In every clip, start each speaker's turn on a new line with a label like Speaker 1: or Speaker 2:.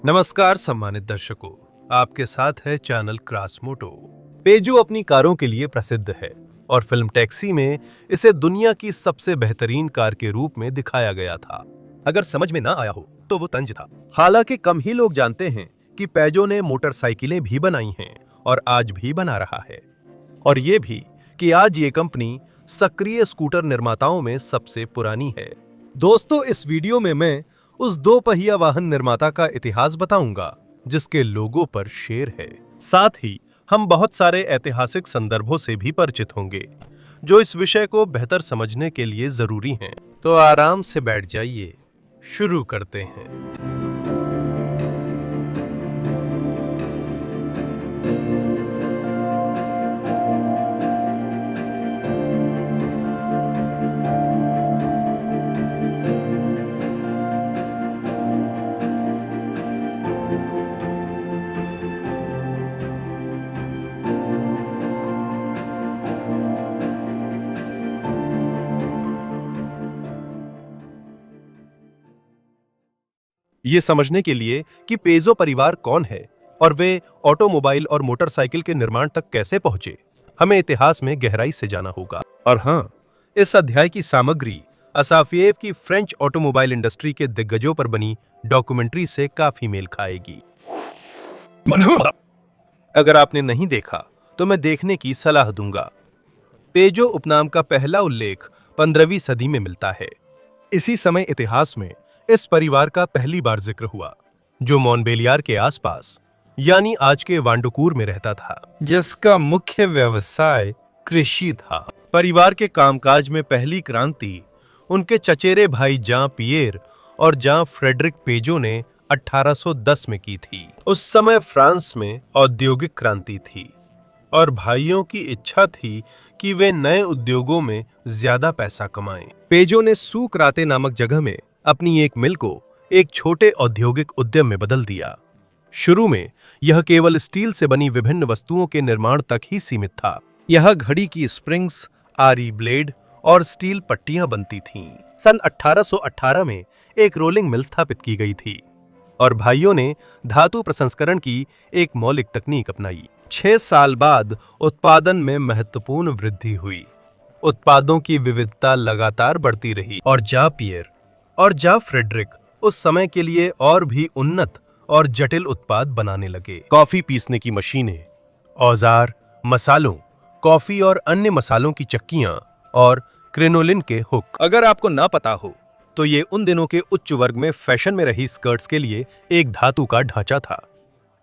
Speaker 1: नमस्कार सम्मानित दर्शकों, आपके साथ है चैनल क्रासमोटो। पेजो अपनी कारों के लिए प्रसिद्ध है और फिल्म टैक्सी में इसे दुनिया की सबसे बेहतरीन कार के रूप में दिखाया गया था। अगर समझ में ना आया हो तो वो तंज था। हालांकि कम ही लोग जानते हैं कि पेजो ने मोटरसाइकिलें भी बनाई हैं और आज भी बना रहा है। और ये भी कि आज ये कंपनी सक्रिय स्कूटर निर्माताओं में सबसे पुरानी है। दोस्तों, इस वीडियो में मैं उस दो पहिया वाहन निर्माता का इतिहास बताऊंगा जिसके लोगो पर शेर है। साथ ही हम बहुत सारे ऐतिहासिक संदर्भों से भी परिचित होंगे जो इस विषय को बेहतर समझने के लिए जरूरी हैं। तो आराम से बैठ जाइए, शुरू करते हैं। ये समझने के लिए कि पेजो परिवार कौन है और वे ऑटोमोबाइल और मोटरसाइकिल के निर्माण तक कैसे पहुंचे, हमें इतिहास में गहराई से जाना होगा। और हाँ, इस अध्याय की सामग्री असाफिएव की फ्रेंच ऑटोमोबाइल इंडस्ट्री के दिग्गजों पर बनी डॉक्यूमेंट्री से काफी मेल खाएगी। अगर आपने नहीं देखा तो मैं देखने की सलाह दूंगा। पेजो उपनाम का पहला उल्लेख 15वीं सदी में मिलता है। इसी समय इतिहास में इस परिवार का पहली बार जिक्र हुआ जो मोंटबेलियार के आसपास यानी आज के वांडुकूर में रहता था, जिसका मुख्य व्यवसाय कृषि था। परिवार के कामकाज में पहली क्रांति उनके चचेरे भाई जां पिएर और जां फ्रेडरिक पेजो ने 1810 में की थी। उस समय फ्रांस में औद्योगिक क्रांति थी और भाइयों की इच्छा थी कि वे नए उद्योगों में ज्यादा पैसा कमाएं। पेजो ने सूकराते नामक जगह में अपनी एक मिल को एक छोटे औद्योगिक उद्यम में बदल दिया। शुरू में यह केवल स्टील से बनी विभिन्न वस्तुओं के निर्माण तक ही सीमित था। यह घड़ी की स्प्रिंग्स, आरी ब्लेड और स्टील पट्टियां बनती थीं। सन 1818 में एक रोलिंग मिल स्थापित की गई थी और भाइयों ने धातु प्रसंस्करण की एक मौलिक तकनीक अपनाई। 6 साल बाद उत्पादन में महत्वपूर्ण वृद्धि हुई। उत्पादों की विविधता लगातार बढ़ती रही और जां पिएर और जां फ्रेडरिक उस समय के लिए और भी उन्नत और जटिल उत्पाद बनाने लगे। कॉफी पीसने की मशीनें, औजार, मसालों, कॉफी और अन्य मसालों की चक्कियां और क्रिनोलिन के हुक। अगर आपको ना पता हो तो ये उन दिनों के उच्च वर्ग में फैशन में रही स्कर्ट्स के लिए एक धातु का ढांचा था।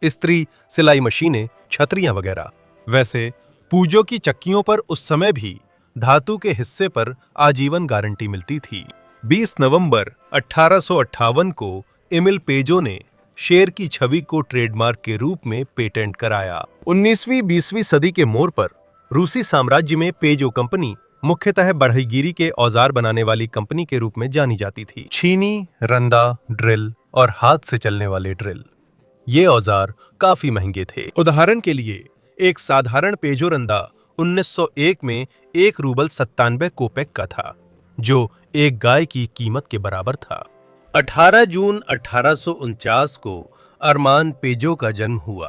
Speaker 1: इस्त्री, सिलाई मशीनें, छतरियां वगैरह। वैसे पूजो की चक्कियों पर उस समय भी धातु के हिस्से पर आजीवन गारंटी मिलती थी। 20 नवंबर 1858 को एमिल पेजो ने शेर की छवि को ट्रेडमार्क के रूप में पेटेंट कराया। 19वीं-20वीं सदी के मोड़ पर रूसी साम्राज्य में पेजो कंपनी मुख्यतः बढ़ईगीरी के औजार बनाने वाली कंपनी के रूप में जानी जाती थी। छीनी, रंदा, ड्रिल और हाथ से चलने वाले ड्रिल, ये औजार काफी महंगे थे। उदाहरण के लिए एक साधारण पेजो रंदा 1901 में 1 रूबल 97 कोपेक का था, जो एक गाय की कीमत के बराबर था। 18 जून 1849 को अरमान पेजो का जन्म हुआ।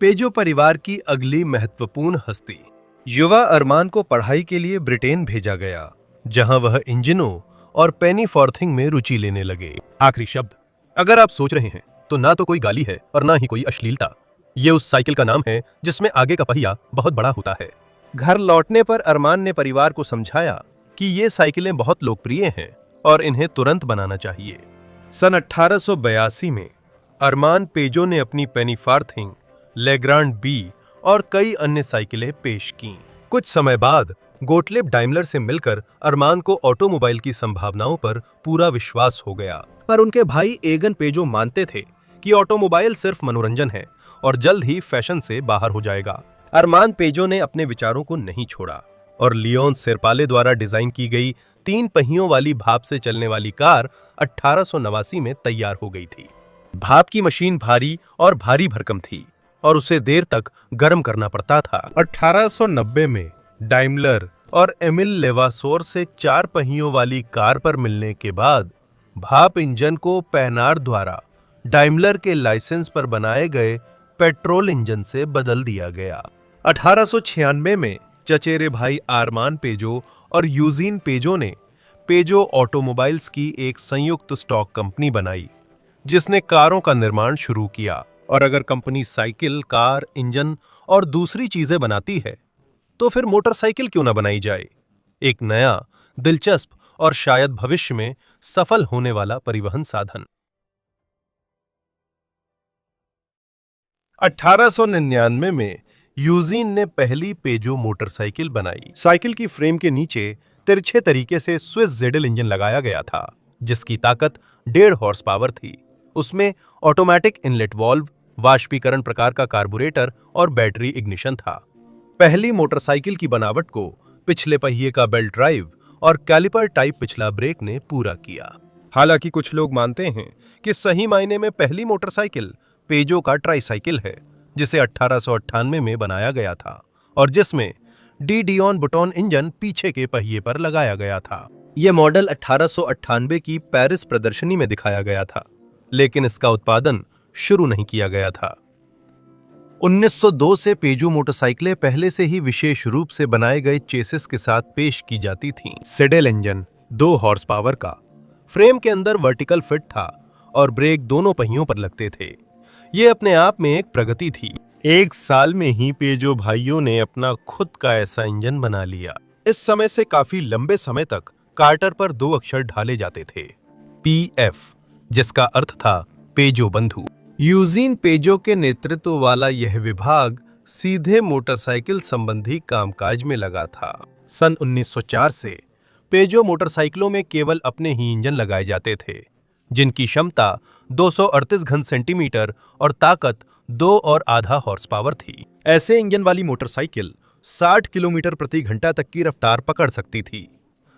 Speaker 1: पेजो परिवार की अगली महत्वपूर्ण हस्ती। युवा अरमान को पढ़ाई के लिए ब्रिटेन भेजा गया, जहां वह इंजनों और पेनी फॉर्थिंग में रुचि लेने लगे। आखिरी शब्द, अगर आप सोच रहे हैं तो ना तो कोई गाली है और ना ही कोई अश्लीलता। ये उस साइकिल का नाम है जिसमें आगे का पहिया बहुत बड़ा होता है। घर लौटने पर अरमान ने परिवार को समझाया कि ये साइकिलें बहुत लोकप्रिय हैं और इन्हें तुरंत बनाना चाहिए। सन 1882 में अरमान पेजो ने अपनी पेनी फॉर्थिंग, लेग्रांड बी और कई अन्य साइकिलें पेश कीं। कुछ समय बाद गोटलिब डाइमलर से मिलकर अरमान को ऑटोमोबाइल की संभावनाओं पर पूरा विश्वास हो गया। पर उनके भाई एगन पेजो मानते थे कि ऑटोमोबाइल सिर्फ मनोरंजन है और जल्द ही फैशन से बाहर हो जाएगा। अरमान पेजो ने अपने विचारों को नहीं छोड़ा और लियोन सेरपाले द्वारा डिजाइन की गई 3 पहियों वाली भाप से चलने वाली कार 1889 में तैयार हो गई थी। भाप की मशीन भारी और भारी भरकम थी और उसे देर तक गर्म करना पड़ता था। 1890 में डाइमलर और एमिल लेवासोर से 4 पहियों वाली कार पर मिलने के बाद भाप इंजन को पैनार द्वारा डाइमलर के लाइसेंस पर बनाए गए पेट्रोल इंजन से बदल दिया गया। 1896 में चचेरे भाई आरमान पेजो और यूजीन पेजो ने पेजो ऑटोमोबाइल्स की एक संयुक्त स्टॉक कंपनी बनाई, जिसने कारों का निर्माण शुरू किया। और अगर कंपनी साइकिल, कार, इंजन और दूसरी चीजें बनाती है, तो फिर मोटरसाइकिल क्यों ना बनाई जाए? एक नया, दिलचस्प और शायद भविष्य में सफल होने वाला परिवहन साधन। 1899 में यूजीन ने पहली पेजो मोटरसाइकिल बनाई। साइकिल की फ्रेम के नीचे तिरछे तरीके से स्विस जेडल इंजन लगाया गया था, जिसकी ताकत 1.5 हॉर्स पावर थी। उसमें ऑटोमेटिक इनलेट वाल्व, वाष्पीकरण प्रकार का कार्बोरेटर और बैटरी इग्निशन था। पहली मोटरसाइकिल की बनावट को पिछले पहिए का बेल्ट ड्राइव और कैलिपर टाइप पिछला ब्रेक ने पूरा किया। हालांकि कुछ लोग मानते हैं कि सही मायने में पहली मोटरसाइकिल पेजो का ट्राईसाइकिल है, जिसे 1898 में बनाया गया था और जिसमें डियोन बुटॉन इंजन पीछे के पहिए पर लगाया गया था। यह मॉडल 1898 की पेरिस प्रदर्शनी में दिखाया गया था, लेकिन इसका उत्पादन शुरू नहीं किया गया था। 1902 से पेजो मोटरसाइकिलें पहले से ही विशेष रूप से बनाए गए चेसिस के साथ पेश की जाती थीं। सेडल इंजन 2 हॉर्स पावर का, फ्रेम के अंदर वर्टिकल फिट था और ब्रेक दोनों पहियों पर लगते थे। ये अपने आप में एक प्रगति थी। 1 साल में ही पेजो भाइयों ने अपना खुद का ऐसा इंजन बना लिया। इस समय से काफी लंबे समय तक कार्टर पर 2 अक्षर ढाले जाते थे, PF, जिसका अर्थ था पेजो बंधु। यूजीन पेजो के नेतृत्व वाला यह विभाग सीधे मोटरसाइकिल संबंधी कामकाज में लगा था। सन 1904 से पेजो मोटरसाइकिलों में केवल अपने ही इंजन लगाए जाते थे, जिनकी क्षमता 238 घन सेंटीमीटर और ताकत 2.5 हॉर्स पावर थी। ऐसे इंजन वाली मोटरसाइकिल 60 किलोमीटर प्रति घंटा तक की रफ्तार पकड़ सकती थी,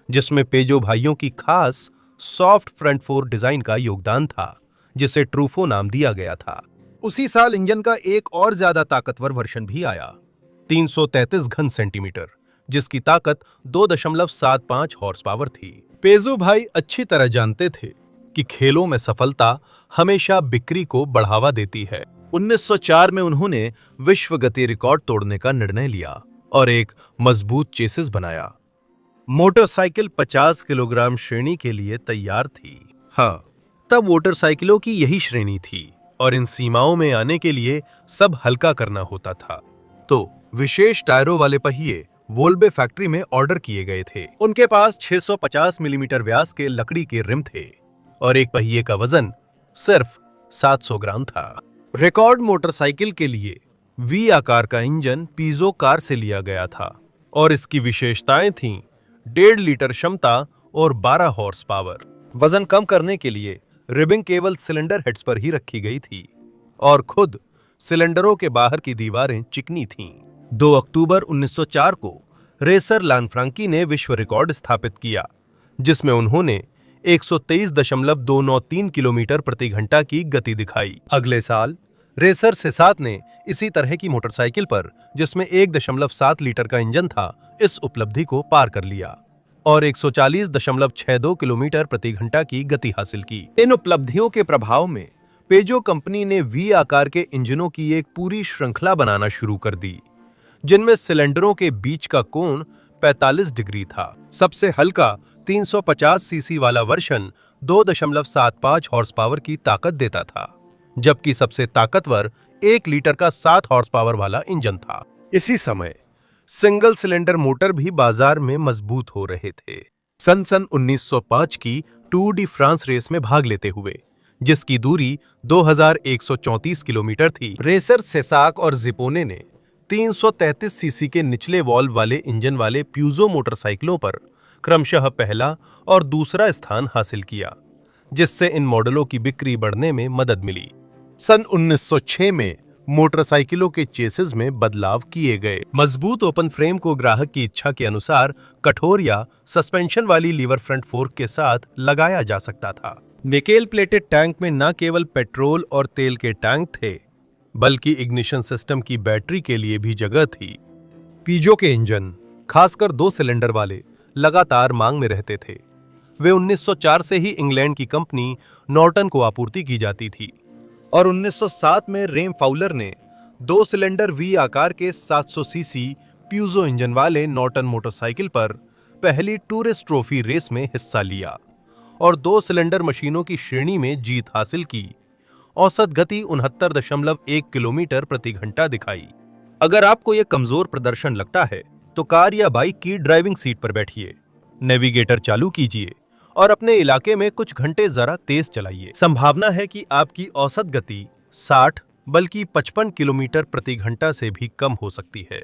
Speaker 1: जिसमें पेजो भाइयों की खास सॉफ्ट फ्रंट फोर डिजाइन का योगदान था, जिसे ट्रूफो नाम दिया गया था। उसी साल इंजन का एक और ज्यादा ताकतवर वर्जन भी आया, 333 घन सेंटीमीटर, जिसकी ताकत 2.75 हॉर्स पावर थी। पेजो भाई अच्छी तरह जानते थे कि खेलों में सफलता हमेशा बिक्री को बढ़ावा देती है। 1904 में उन्होंने विश्व गति रिकॉर्ड तोड़ने का निर्णय लिया और एक मजबूत चेसिस बनाया। मोटरसाइकिल 50 किलोग्राम श्रेणी के लिए तैयार थी। हाँ, तब मोटरसाइकिलों की यही श्रेणी थी और इन सीमाओं में आने के लिए सब हल्का करना होता था। तो विशेष टायरों वाले पहिए वोल्बे फैक्ट्री में ऑर्डर किए गए थे। उनके पास 650 मिलीमीटर व्यास के लकड़ी के रिम थे और एक पहिए का वजन सिर्फ 700 ग्राम था। रिकॉर्ड मोटरसाइकिल के लिए वी आकार का इंजन पीजो कार से लिया गया था और इसकी विशेषताएं थीं 1.5 लीटर क्षमता और 12 हॉर्स पावर। वजन कम करने के लिए रिबिंग केवल सिलेंडर हेड्स पर ही रखी गई थी और खुद सिलेंडरों के बाहर की दीवारें चिकनी थीं। 2 अक्टूबर 1904 को रेसर लानफ्रांकी ने विश्व रिकॉर्ड स्थापित किया, जिसमें उन्होंने 123.293 किलोमीटर प्रति घंटा की गति दिखाई। अगले साल रेसर सेसात ने इसी तरह की मोटरसाइकिल पर, जिसमें 1.7 लीटर का इंजन था, इस उपलब्धि को पार कर लिया और 140.62 किलोमीटर प्रति घंटा की गति हासिल की। इन उपलब्धियों के प्रभाव में पेजो कंपनी ने वी आकार के इंजनों की एक पूरी श्रृंखला बनाना शुरू कर दी, जिनमें सिलेंडरों के बीच का कोण 45 डिग्री था। सबसे हल्का 350 सीसी वाला वर्जन 2.75 हॉर्स पावर की ताकत देता था, जबकि सबसे ताकतवर 1 लीटर का 7 हॉर्स पावर वाला इंजन था। इसी समय सिंगल सिलेंडर मोटर भी बाजार में मजबूत हो रहे थे। सन 1905 की टूर डी फ्रांस रेस में भाग लेते हुए, जिसकी दूरी 2134 किलोमीटर थी, रेसर सेसाक और जिपोने ने 333 सीसी के निचले वॉल्व वाले इंजन वाले प्यूजो मोटरसाइकिलों पर क्रमशः पहला और दूसरा स्थान हासिल किया, जिससे इन मॉडलों की बिक्री बढ़ने में मदद मिली। सन 1906 में मोटरसाइकिलों के चेसिस में बदलाव किए गए। मजबूत ओपन फ्रेम को ग्राहक की इच्छा के अनुसार कठोर या सस्पेंशन वाली लीवर फ्रंट फोर्क के साथ लगाया जा सकता था। निकेल प्लेटेड टैंक में न केवल पेट्रोल और तेल के टैंक थे, बल्कि इग्निशन सिस्टम की बैटरी के लिए भी जगह थी। पीजो के इंजन, खासकर 2 सिलेंडर वाले, लगातार मांग में रहते थे। वे 1904 से ही इंग्लैंड की कंपनी नॉर्टन को आपूर्ति की जाती थी और 1907 में रेम फाउलर ने 2 सिलेंडर वी आकार के 700 सीसी प्यूजो इंजन वाले नॉर्टन मोटरसाइकिल पर पहली टूरिस्ट ट्रॉफी रेस में हिस्सा लिया और 2 सिलेंडर मशीनों की श्रेणी में जीत हासिल की। औसत गति 69.1 किलोमीटर प्रति घंटा दिखाई। अगर आपको यह कमजोर प्रदर्शन लगता है तो कार या बाइक की ड्राइविंग सीट पर बैठिए, नेविगेटर चालू कीजिए और अपने इलाके में कुछ घंटे जरा तेज चलाइए। संभावना है कि आपकी औसत गति 60 बल्कि 55 किलोमीटर प्रति घंटा से भी कम हो सकती है।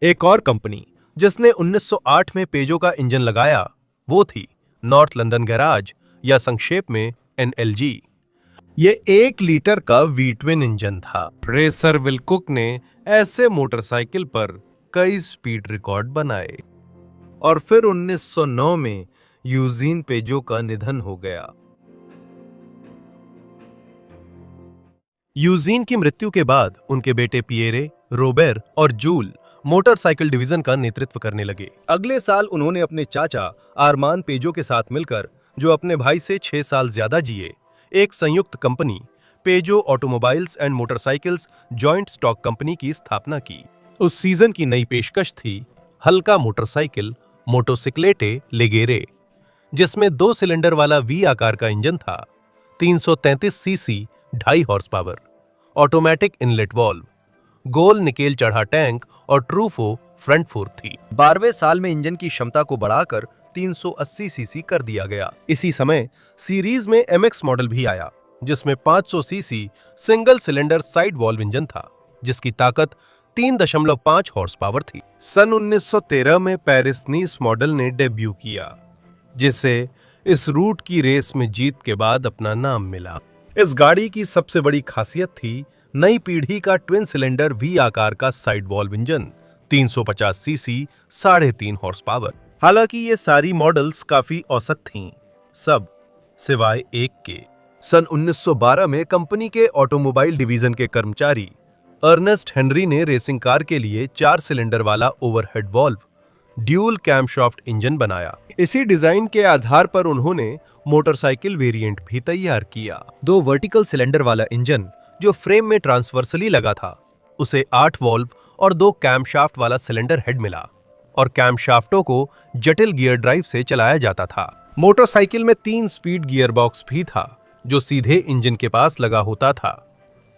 Speaker 1: एक और कंपनी जिसने 1908 में पेजो का इंजन लगाया वो थी नॉर्थ लंदन गैराज या संक्षेप में NLG। ये 1 लीटर का V-twin इंजन था। रेसर विल्कुक ने ऐसे मोटरसाइकिल पर कई स्पीड रिकॉर्ड बनाए और फिर 1909 में यूजीन पेजो का निधन हो गया। यूजीन की मृत्यु के बाद उनके बेटे पिएरे, रोबेर और जूल मोटरसाइकिल डिवीजन का नेतृत्व करने लगे। अगले साल उन्होंने अपने चाचा आरमान पेजो के साथ मिलकर, जो अपने भाई से 6 साल ज्यादा जिए, एक संयुक्त company Peugeot automobiles and motorcycles joint stock company की स्थापना की। उस सीजन की नई पेशकश थी हल्का मोटरसाइकिल मोटोसिक्लेटे लेगेरे, जिसमें 2 सिलेंडर वाला वी आकार का इंजन था, 333 cc, 2.5 horse power, automatic inlet valve, गोल निकेल चढ़ा टैंक और ट्रूफो फ्रंट फोर्क थी। 12वें साल में इंजन की क्षमता को बढ़ाकर 380 सीसी कर दिया गया। इसी समय सीरीज में MX मॉडल भी आया, जिसमें 500 CC single cylinder side valve engine था, जिसकी ताकत 3.5 हॉर्स पावर थी। सन 1913 में पेरिस नीस मॉडल ने डेब्यू किया, जिसे इस रूट की रेस में जीत के बाद अपना नाम मिला। इस गाड़ी की सबसे बड़ी खासियत थी नई पीढ़ी का ट्विन सिलेंडर वी आकार का side valve engine, 350 CC, 3.5 horse power. हालांकि ये सारी मॉडल्स काफी औसत थीं, सब सिवाय एक के। सन 1912 में कंपनी के ऑटोमोबाइल डिवीजन के कर्मचारी अर्नेस्ट हेनरी ने रेसिंग कार के लिए 4 सिलेंडर वाला overhead valve dual camshaft engine बनाया। इसी डिजाइन के आधार पर उन्होंने मोटरसाइकिल वेरिएंट भी तैयार किया। 2 वर्टिकल सिलेंडर वाला इंजन जो फ्रेम में ट्रांसवर्सली लगा था, उसे 8 वॉल्व और 2 कैमशाफ्ट वाला सिलेंडर हेड मिला और कैमशाफ्टों को जटिल गियर ड्राइव से चलाया जाता था। मोटरसाइकिल में 3 स्पीड गियर बॉक्स भी था, जो सीधे इंजन के पास लगा होता था।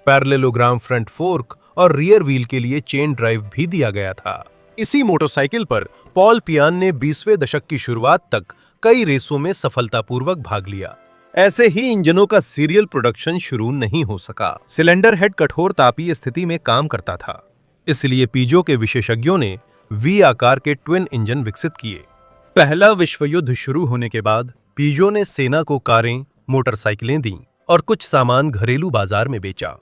Speaker 1: पैरेललोग्राम फ्रंट फोर्क और रियर व्हील के लिए चेन ड्राइव भी दिया गया था। इसी मोटरसाइकिल पर पॉल पियान ने 20वें दशक की शुरुआत तक कई रेसों में सफलतापूर्वक भाग लिया। ऐसे ही इंजनों का सीरियल प्रोडक्शन शुरू नहीं हो सका। सिलेंडर हेड कठोर तापीय स्थिति में काम करता था, इसलिए पीजो के विशेषज्ञों ने वी आकार के ट्विन इंजन विकसित किए। पहला विश्व युद्ध शुरू होने के बाद पीजो ने सेना को कारें, मोटरसाइकिलें दी और कुछ सामान घरेलू बाजार में बेचा।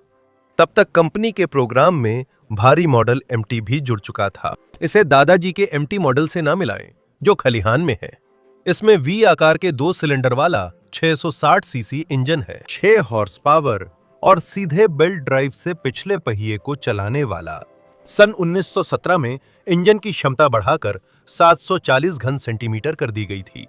Speaker 1: तब तक कंपनी के प्रोग्राम में भारी मॉडल MT भी जुड़ चुका था। इसे दादाजी के MT मॉडल से ना मिलाएं, जो खलिहान में है। इसमें वी आकार के 2 सिलेंडर वाला 660 सीसी इंजन है, 6 हॉर्स पावर और सीधे बेल्ट ड्राइव से पिछले पहिए को चलाने वाला। सन 1917 में इंजन की क्षमता बढ़ाकर 740 घन सेंटीमीटर कर दी गई थी।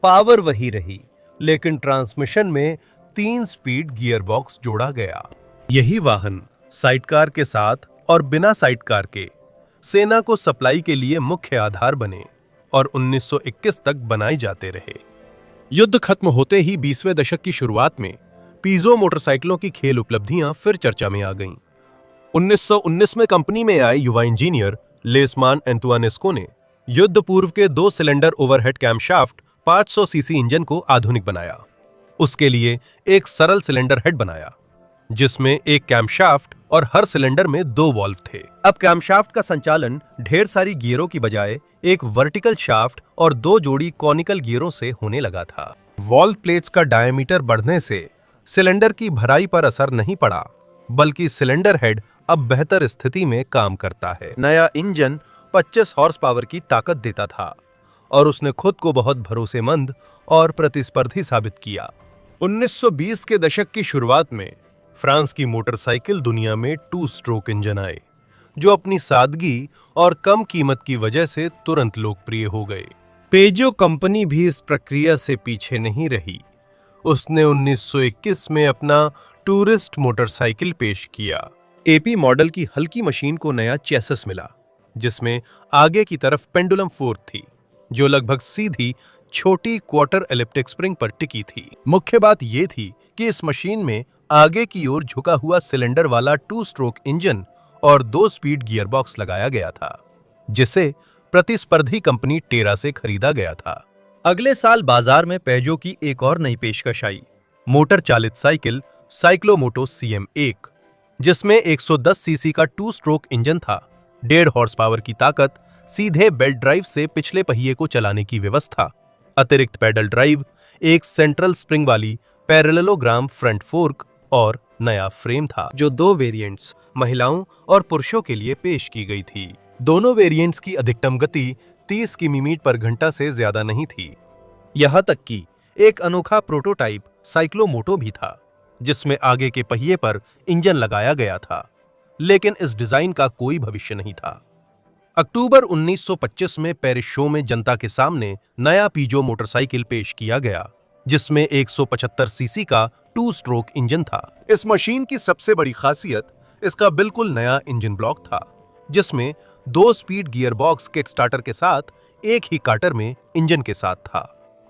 Speaker 1: पावर वही रही, लेकिन ट्रांसमिशन में 3 स्पीड गियर बॉक्स जोड़ा गया। यही वाहन साइडकार के साथ और बिना साइडकार के सेना को सप्लाई के लिए मुख्य आधार बने और 1921 तक बनाए जाते रहे। युद्ध खत्म होते ही 20वें दशक की शुरुआत में पीजो मोटरसाइकिलों की खेल उपलब्धियां फिर चर्चा में आ गईं। 1919 में कंपनी में आए युवा इंजीनियर लेसमान एंतुआनेस्को ने युद्ध पूर्व के 2 cylinder overhead camshaft 500 CC engine को आधुनिक बनाया। उसके लिए एक सरल सिलेंडर हेड बनाया, जिसमें एक कैमशाफ्ट और हर सिलेंडर में 2 वॉल्व थे। अब कैमशाफ्ट का संचालन ढेर सारी गियरों की बजाय एक वर्टिकल शाफ्ट और 2 जोड़ी कॉनिकल गियरों से होने लगा था। वॉल्व प्लेट्स का डायमीटर बढ़ने से सिलेंडर की भराई पर असर नहीं पड़ा, बल्कि सिलेंडर हेड अब बेहतर स्थिति में काम करता है। नया इंजन 25 हॉर्स पावर की ताकत देता था और उसने खुद को बहुत भरोसेमंद और प्रतिस्पर्धी साबित किया। 1920 के दशक की शुरुआत में फ्रांस की मोटरसाइकिल दुनिया में 2 स्ट्रोक इंजन आए, जो अपनी सादगी और कम कीमत की वजह से तुरंत लोकप्रिय हो गए। पेजो कंपनी भी इस प्रक्रिया से पीछे नहीं रही। उसने 1921 में अपना टूरिस्ट मोटरसाइकिल पेश किया। एपी मॉडल की हल्की मशीन को नया चेसिस मिला, जिसमें आगे की तरफ पेंडुलम फोर्क थी, जो लगभग सीधी छोटी क्वार्टर एलिप्टिक स्प्रिंग पर टिकी थी। मुख्य बात यह थी कि इस मशीन में आगे की ओर झुका हुआ सिलेंडर वाला 2 स्ट्रोक इंजन और 2 स्पीड गियरबॉक्स लगाया गया था, जिसे प्रतिस्पर्धी कंपनी टेरा से खरीदा गया था। अगले साल बाजार में पेजो की एक और नई पेशकश आई, मोटर चालित साइकिल साइक्लोमोटो CM1, जिसमें 110 सीसी का 2 स्ट्रोक इंजन था, 1.5 हॉर्स पावर की ताकत, सीधे बेल्ट ड्राइव से पिछले पहिए को चलाने की व्यवस्था, अतिरिक्त पैडल ड्राइव, एक सेंट्रल स्प्रिंग वाली पैरेललोग्राम फ्रंट फोर्क और नया फ्रेम था, जो 2 वेरिएंट्स महिलाओं और पुरुषों के लिए पेश की गई थी। दोनों वेरिएंट्स की अधिकतम गति 30 किमी पर घंटा से ज्यादा नहीं थी। यहां तक कि एक अनोखा प्रोटोटाइप साइक्लोमोटो भी था, जिसमें आगे के पहिए पर इंजन लगाया गया था, लेकिन इस डिजाइन का कोई भविष्य नहीं था। अक्टूबर 1925 में पेरिस शो में जनता के सामने नया पीजो मोटरसाइकिल पेश किया गया, जिसमें 175 सीसी का 2 स्ट्रोक इंजन था। इस मशीन की सबसे बड़ी खासियत इसका बिल्कुल नया इंजन ब्लॉक था, जिसमें 2 स्पीड गियरबॉक्स किक स्टार्टर के साथ एक ही कार्टर में इंजन के साथ था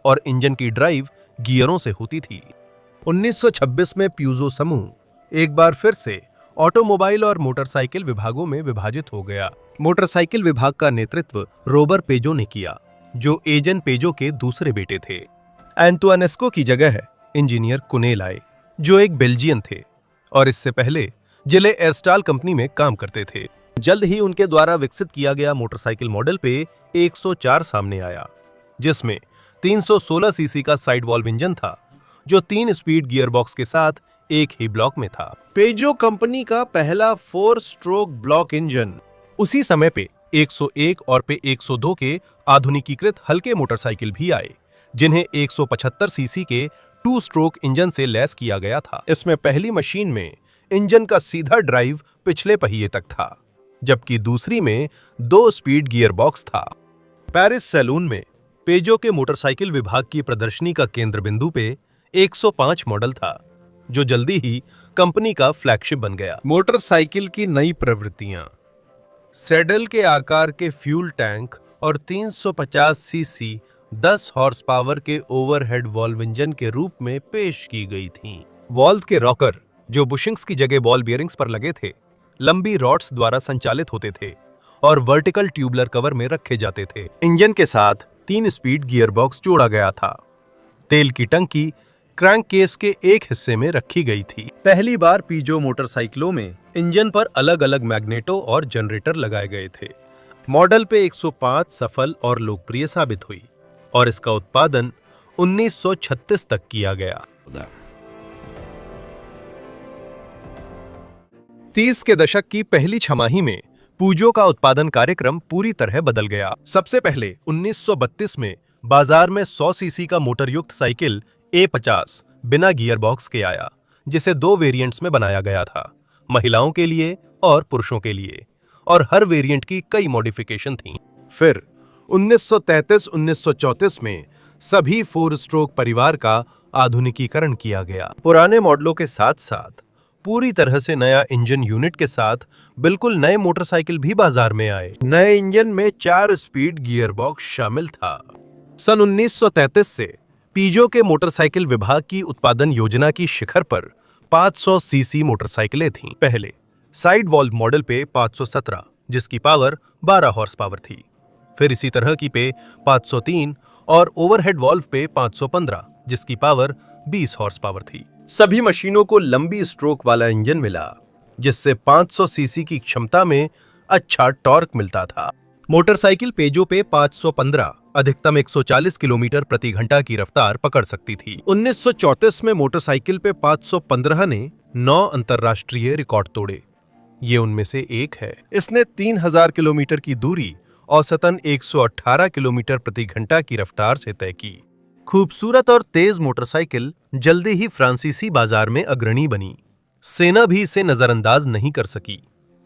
Speaker 1: और इंजन की ड्राइव गियरों से होती थी। 1926 में प्यूजो समूह एक बार फिर से ऑटोमोबाइल और मोटरसाइकिल विभागों में विभाजित हो गया। मोटरसाइकिल विभाग का नेतृत्व रोबर पेजो ने किया, जो एजन पेजो के दूसरे बेटे थे। एंटुआनेस्को की जगह इंजीनियर कुनेल आए, जो एक बेल्जियन थे और इससे पहले जिले एयरस्टाल कंपनी में काम करते थे। जल्द ही उनके द्वारा विकसित किया गया मोटरसाइकिल मॉडल पे 104 सामने आया, जिसमें 316 सीसी का साइड वॉल्व इंजन था, जो 3 स्पीड गियरबॉक्स के साथ एक ही ब्लॉक में था। पेजो कंपनी का पहला 4 स्ट्रोक ब्लॉक इंजन। उसी समय पे 101 और पे 102 के आधुनिकीकृत हल्के मोटरसाइकिल भी आए, जिन्हें 175 सीसी के 2 स्ट्रोक इंजन से लैस किया गया था। इसमें पहली मशीन में इंजन का सीधा ड्राइव पिछले पहिए तक था, जबकि दूसरी में 2 स्पीड गियरबॉक्स था। पेरिस सैलून में पेजो के मोटरसाइकिल विभाग की प्रदर्शनी का केंद्र बिंदु पे 105 मॉडल था, जो जल्दी ही कंपनी का फ्लैगशिप बन गया। मोटरसाइकिल की नई प्रवृत्तियां। सैडल के आकार के फ्यूल टैंक और 350 सीसी 10 हॉर्स पावर के ओवरहेड वॉल्व इंजन के रूप में पेश की गई थीं। वॉल्व के रॉकर, जो बुशिंग्स की जगह बॉल बियरिंग्स पर लगे थे, लंबी रॉड्स द्वारा संचालित होते थे और वर्टिकल ट्यूबलर कवर में रखे जाते थे। इंजन के साथ 3 स्पीड गियरबॉक्स जोड़ा गया था। तेल की टंकी क्रैंक केस के एक हिस्से में रखी गई थी। पहली बार पीजो मोटरसाइकिलों में इंजन पर अलग अलग मैग्नेटो और जनरेटर लगाए गए थे। मॉडल पे 105 सफल और लोकप्रिय साबित हुई और इसका उत्पादन 1936 तक किया गया। 30 के दशक की पहली छमाही में पूजो का उत्पादन कार्यक्रम पूरी तरह बदल गया। सबसे पहले 1932 में बाजार में 100 सीसी का मोटर युक्त साइकिल A50 बिना गियरबॉक्स के आया, जिसे 2 वेरिएंट्स में बनाया गया था, महिलाओं के लिए और पुरुषों के लिए, और हर वेरिएंट की कई मॉडिफिकेशन थीं। फिर 1933-1934 में सभी 4 स्ट्रोक परिवार का आधुनिकीकरण किया गया। पुराने मॉडलों के साथ साथ पूरी तरह से नया इंजन यूनिट के साथ बिल्कुल नए मोटरसाइकिल भी बाजार में आए। नए इंजन में 4 स्पीड गियरबॉक्स शामिल था। सन 1933 से पीजो के मोटरसाइकिल विभाग की उत्पादन योजना की शिखर पर 500 सीसी मोटरसाइकिलें थीं। पहले साइड वॉल्व मॉडल पे 517, जिसकी पावर 12 हॉर्स पावर थी। फिर इसी तरह की पे 503 और ओवरहेड वॉल्व पे 515, जिसकी पावर 20 हॉर्स पावर थी। सभी मशीनों को लंबी स्ट्रोक वाला इंजन मिला, जिससे 500 सीसी की क्षमता में अच्छा टॉर्क मिलता था। मोटरसाइकिल पेजो पे 515 अधिकतम 140 किलोमीटर प्रति घंटा की रफ्तार पकड़ सकती थी। 1934 में मोटरसाइकिल पे 515 ने 9 अंतरराष्ट्रीय रिकॉर्ड तोड़े। ये उनमें से एक है। इसने 3000 किलोमीटर की दूरी औसतन 118 किलोमीटर प्रति घंटा की रफ्तार से तय की। खूबसूरत और तेज मोटरसाइकिल जल्दी ही फ्रांसीसी बाजार में अग्रणी बनी। सेना भी इसे नजरअंदाज नहीं कर सकी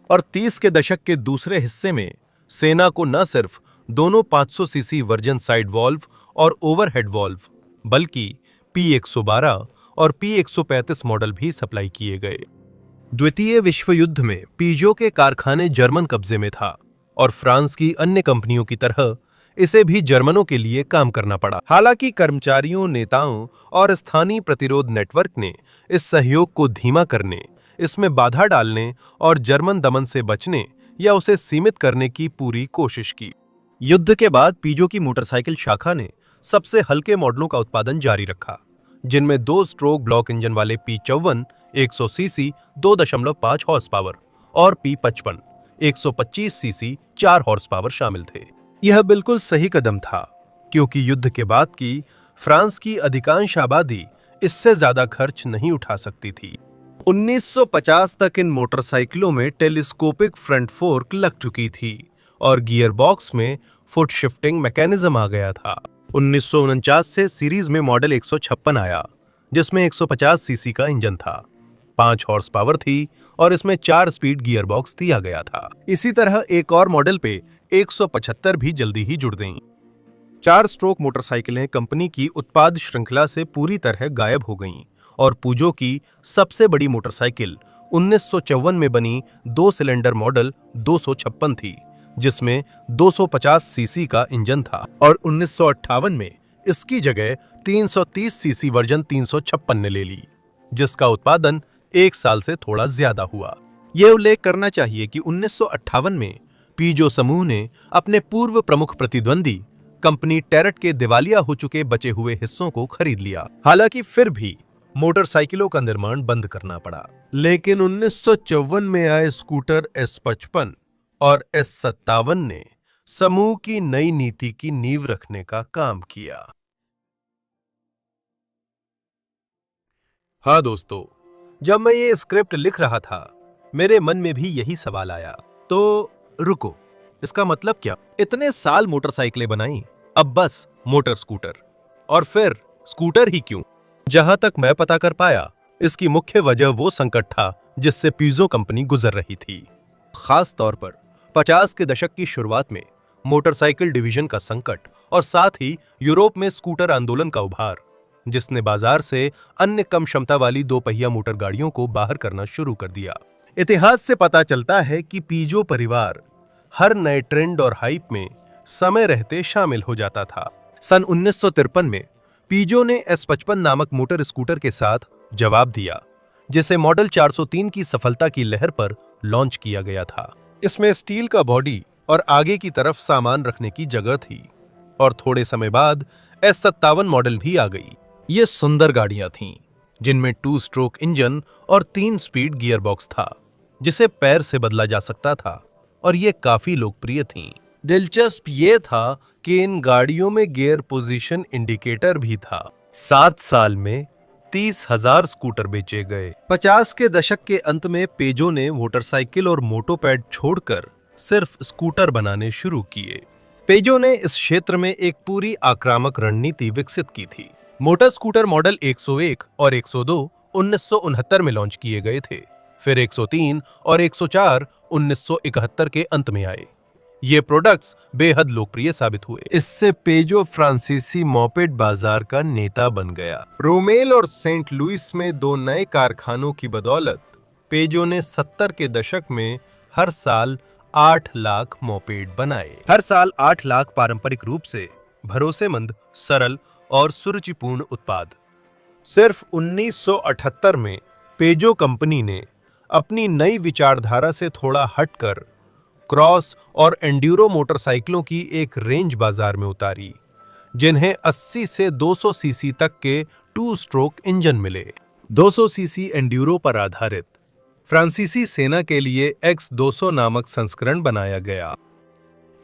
Speaker 1: और 30 के दशक के दूसरे हिस्से में सेना को न सिर्फ दोनों 500 सीसी वर्जन साइड वॉल्व और ओवरहेड वॉल्व, बल्कि P112 और P135 मॉडल भी सप्लाई किए गए। द्वितीय विश्व युद्ध में पीजो के कारखाने जर्मन कब्जे में था और फ्रांस की अन्य कंपनियों की तरह इसे भी जर्मनों के लिए काम करना पड़ा। हालांकि कर्मचारियों, नेताओं और स्थानीय प्रतिरोध नेटवर्क ने इस सहयोग को धीमा करने, इसमें बाधा डालने और जर्मन दमन से बचने या उसे सीमित करने की पूरी कोशिश की। युद्ध के बाद पीजो की मोटरसाइकिल शाखा ने सबसे हल्के मॉडलों का उत्पादन जारी रखा, जिनमें 2 स्ट्रोक ब्लॉक इंजन वाले P54 100 सीसी 2.5 हॉर्स पावर और P55 125 सीसी 4 हॉर्स पावर शामिल थे। यह बिल्कुल सही कदम था, क्योंकि युद्ध के बाद की फ्रांस की अधिकांश आबादी इससे ज्यादा खर्च नहीं उठा सकती थी। 1950 तक इन मोटरसाइकिलों में टेलीस्कोपिक फ्रंट फोर्क लग चुकी थी और गियर बॉक्स में फुट शिफ्टिंग मैकेनिज्म आ गया था। 1949 से सीरीज में मॉडल 156 आया, जिसमें 150 सीसी का इंजन था, 5 हॉर्स पावर थी और इसमें 4 स्पीड गियर बॉक्स दिया गया था। इसी तरह एक और मॉडल पे 175 भी जल्दी ही जुड़ गईं। 4 स्ट्रोक मोटरसाइकिलें कंपनी की उत्पाद श्रृंखला से पूरी तरह गायब हो गईं और पूजो की सबसे बड़ी मोटरसाइकिल 1954 में बनी 2 सिलेंडर मॉडल 256 थी, जिसमें 250 सीसी का इंजन था और 1958 में इसकी जगह 330 सीसी वर्जन 356 ने ले ली, जिसका उत्पादन 1 साल से थोड़ा ज्यादा हुआ। यह उल्लेख करना चाहिए कि 1958 में पीजो समूह ने अपने पूर्व प्रमुख प्रतिद्वंदी कंपनी टेरट के दिवालिया हो चुके बचे हुए हिस्सों को खरीद लिया। हालांकि फिर भी मोटरसाइकिलों का निर्माण बंद करना पड़ा, लेकिन 1954 में आए स्कूटर S55 और S57 ने समूह की नई नीति की नींव रखने का काम किया। हाँ दोस्तों, जब मैं ये स्क्रिप्ट लिख रहा था, मेरे मन में भी यही सवाल आया, तो रुको, इसका मतलब क्या? इतने साल मोटरसाइकिलें बनाई, अब बस मोटर स्कूटर, और फिर स्कूटर ही क्यों? जहां तक मैं पता कर पाया, इसकी मुख्य वजह वो संकट था जिससे पीजो कंपनी गुजर रही थी। खास तौर पर 50 के दशक की शुरुआत में मोटरसाइकिल डिवीजन का संकट और साथ ही यूरोप में स्कूटर आंदोलन का उभार, जिसने बाजार से अन्य कम क्षमता वाली 2 पहिया मोटर गाड़ियों को बाहर करना शुरू कर दिया। इतिहास से पता चलता है कि पीजो परिवार हर नए ट्रेंड और हाइप में समय रहते शामिल हो जाता था। सन 1953 में पीजो ने S55 नामक मोटर स्कूटर के साथ जवाब दिया, जिसे मॉडल 403 की सफलता की लहर पर लॉन्च किया गया था। इसमें स्टील का बॉडी और आगे की तरफ सामान रखने की जगह थी और थोड़े समय बाद S57 मॉडल भी आ गई। ये सुंदर गाड़ियां थीं, जिनमें 2 स्ट्रोक इंजन और 3 स्पीड गियर बॉक्स था, जिसे पैर से बदला जा सकता था, और ये काफी लोकप्रिय थीं। दिलचस्प ये था कि इन गाड़ियों में गियर पोजीशन इंडिकेटर भी था। 7 साल में 30,000 स्कूटर बेचे गए। 50 के दशक के अंत में पेजो ने मोटरसाइकिल और मोटोपैड छोड़कर सिर्फ स्कूटर बनाने शुरू किए। पेजो ने इस क्षेत्र में एक पूरी आक्रामक रणनीति विकसित की थी। मोटर स्कूटर मॉडल 101 और 102 1969 में लॉन्च किए गए थे, फिर 103 और 104 1971 के अंत में आए। ये प्रोडक्ट्स बेहद लोकप्रिय साबित हुए। इससे पेजो फ्रांसीसी मोपेड बाजार का नेता बन गया। रोमेल और सेंट लुइस में 2 नए कारखानों की बदौलत पेजो ने 70 के दशक में हर साल 8 लाख मोपेड बनाए। हर साल 8 लाख पारंपरिक रूप से भरोसेमंद, सरल और सुरुचिपूर्ण उत्पाद। सिर्फ 1978 में पेजो कंपनी ने अपनी नई विचारधारा से थोड़ा हटकर क्रॉस और एंड्यूरो मोटरसाइकिलों की एक रेंज बाजार में उतारी, जिन्हें 80 से 200 सीसी तक के 2 स्ट्रोक इंजन मिले। 200 सीसी एंड्यूरो पर आधारित फ्रांसीसी सेना के लिए X200 नामक संस्करण बनाया गया।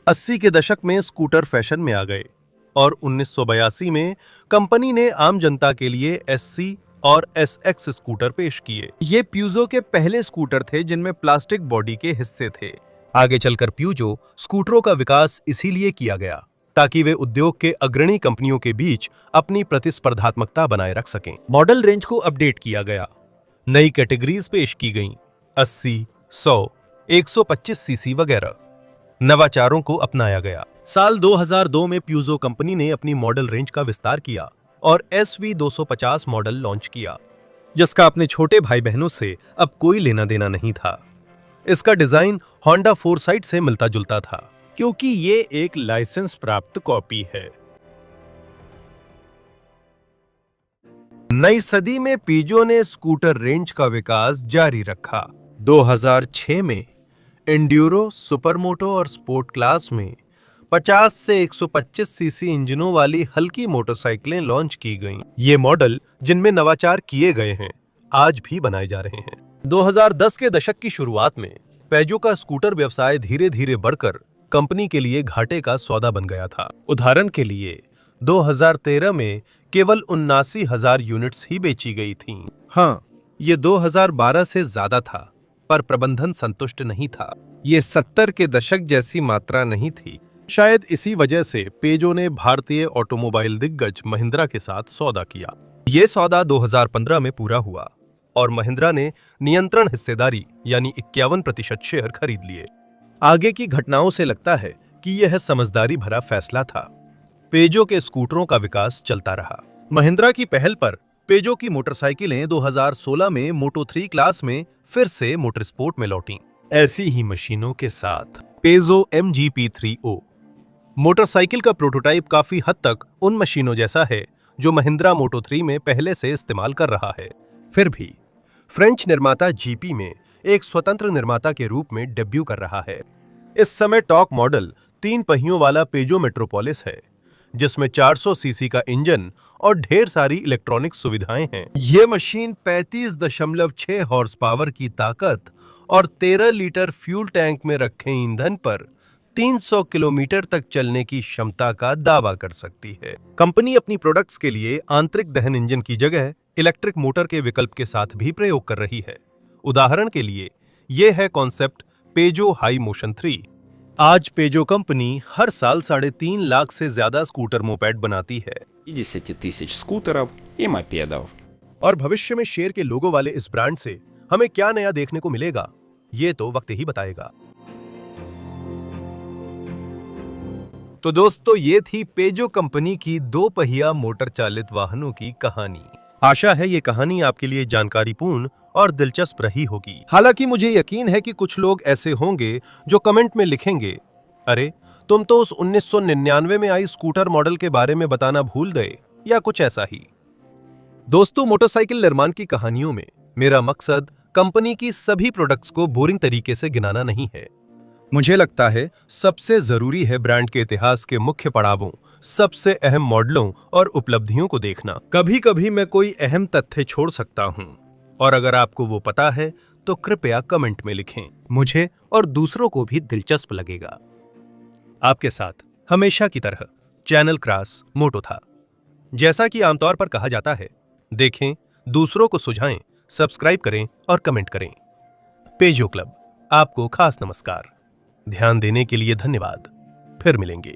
Speaker 1: 80 के दशक में स्कूटर फैशन में आ गए और 1982 में कंपनी ने आम जनता के लिए SC और SX स्कूटर पेश किए। ये प्यूजो के पहले स्कूटर थे जिनमें प्लास्टिक बॉडी के हिस्से थे। आगे चलकर प्यूजो स्कूटरों का विकास इसीलिए किया गया ताकि वे उद्योग के अग्रणी कंपनियों के बीच अपनी प्रतिस्पर्धात्मकता बनाए रख सकें। मॉडल रेंज को अपडेट किया गया, नई कैटेगरीज पेश की गईं, 80, 100, 125 सीसी वगैरह। नवाचारों को अपनाया गया। साल 2002 में प्यूजो कंपनी ने अपनी मॉडल रेंज का विस्तार किया और SV 250 मॉडल लॉन्च किया, जिसका अपने छोटे भाई बहनों से अब कोई लेना देना नहीं था। इसका डिजाइन होंडा फोरसाइट से मिलता जुलता था, क्योंकि ये एक लाइसेंस प्राप्त कॉपी है। नई सदी में पिजो ने स्कूटर रेंज का विकास जारी रखा। 2006 में एंड्यूरो, सुपरमोटो और स्पोर्ट क्लास में 50 से 125 सीसी इंजनों वाली हल्की मोटरसाइकिलें लॉन्च की गईं। ये मॉडल, जिनमें नवाचार किए गए हैं, आज भी बनाए जा रहे हैं। 2010 के दशक की शुरुआत में पेजो का स्कूटर व्यवसाय धीरे धीरे बढ़कर कंपनी के लिए घाटे का सौदा बन गया था। उदाहरण के लिए 2013 में केवल 79,000 यूनिट्स ही बेची गई थीं। हाँ, ये 2012 से ज्यादा था, पर प्रबंधन संतुष्ट नहीं था। ये 70 के दशक जैसी मात्रा नहीं थी। शायद इसी वजह से पेजो ने भारतीय ऑटोमोबाइल दिग्गज महिंद्रा के साथ सौदा किया। ये सौदा 2015 में पूरा हुआ और महिंद्रा ने नियंत्रण हिस्सेदारी यानी 51% शेयर खरीद लिए। आगे की घटनाओं से लगता है कि यह समझदारी भरा फैसला था। पेजो के स्कूटरों का विकास चलता रहा। महिंद्रा की पहल पर पेजो की मोटरसाइकिलें 2016 में मोटो3 क्लास में फिर से मोटर स्पोर्ट में लौटीं। ऐसी ही मशीनों के साथ पेजो MGP3O मोटरसाइकिल का प्रोटोटाइप काफी हद तक उन मशीनों जैसा है जो महिंद्रा मोटो3 में पहले से इस्तेमाल कर रहा है। फिर भी फ्रेंच निर्माता जीपी में एक स्वतंत्र निर्माता के रूप में डेब्यू कर रहा है। इस समय टॉप मॉडल 3 पहियों वाला पेजो मेट्रोपोलिस है, जिसमें 400 सीसी का इंजन और ढेर सारी इलेक्ट्रॉनिक सुविधाएं हैं। ये मशीन 35.6 हॉर्स पावर की ताकत और 13 लीटर फ्यूल टैंक में रखे ईंधन पर 300 किलोमीटर तक चलने की क्षमता का दावा कर सकती है। कंपनी अपनी प्रोडक्ट्स के लिए आंतरिक दहन इंजन की जगह इलेक्ट्रिक मोटर के विकल्प के साथ भी प्रयोग कर रही है। उदाहरण के लिए यह है कॉन्सेप्ट पेजो हाई मोशन 3। आज पेजो कंपनी हर साल 3.5 लाख से ज्यादा स्कूटर मोपेड बनाती है
Speaker 2: 50 тысяч скутеров и мопедов।
Speaker 1: और भविष्य में शेर के लोगो वाले इस ब्रांड से हमें क्या नया देखने को मिलेगा, ये तो वक्त ही बताएगा। तो दोस्तों, ये थी पेजो कंपनी की 2 पहिया मोटर चालित वाहनों की कहानी। आशा है ये कहानी आपके लिए जानकारीपूर्ण और दिलचस्प रही होगी। हालांकि मुझे यकीन है कि कुछ लोग ऐसे होंगे जो कमेंट में लिखेंगे, अरे तुम तो उस 1999 में आई स्कूटर मॉडल के बारे में बताना भूल गए, या कुछ ऐसा ही। दोस्तों, मोटरसाइकिल निर्माण की कहानियों में मेरा मकसद कंपनी की सभी प्रोडक्ट्स को बोरिंग तरीके से गिनाना नहीं है। मुझे लगता है सबसे जरूरी है ब्रांड के इतिहास के मुख्य पड़ावों, सबसे अहम मॉडलों और उपलब्धियों को देखना। कभी कभी मैं कोई अहम तथ्य छोड़ सकता हूं, और अगर आपको वो पता है तो कृपया कमेंट में लिखें। मुझे और दूसरों को भी दिलचस्प लगेगा। आपके साथ हमेशा की तरह चैनल क्रॉस मोटो था। जैसा कि आमतौर पर कहा जाता है, देखें, दूसरों को सुझाएं, सब्सक्राइब करें और कमेंट करें। पेजो क्लब आपको खास नमस्कार। ध्यान देने के लिए धन्यवाद। फिर मिलेंगे।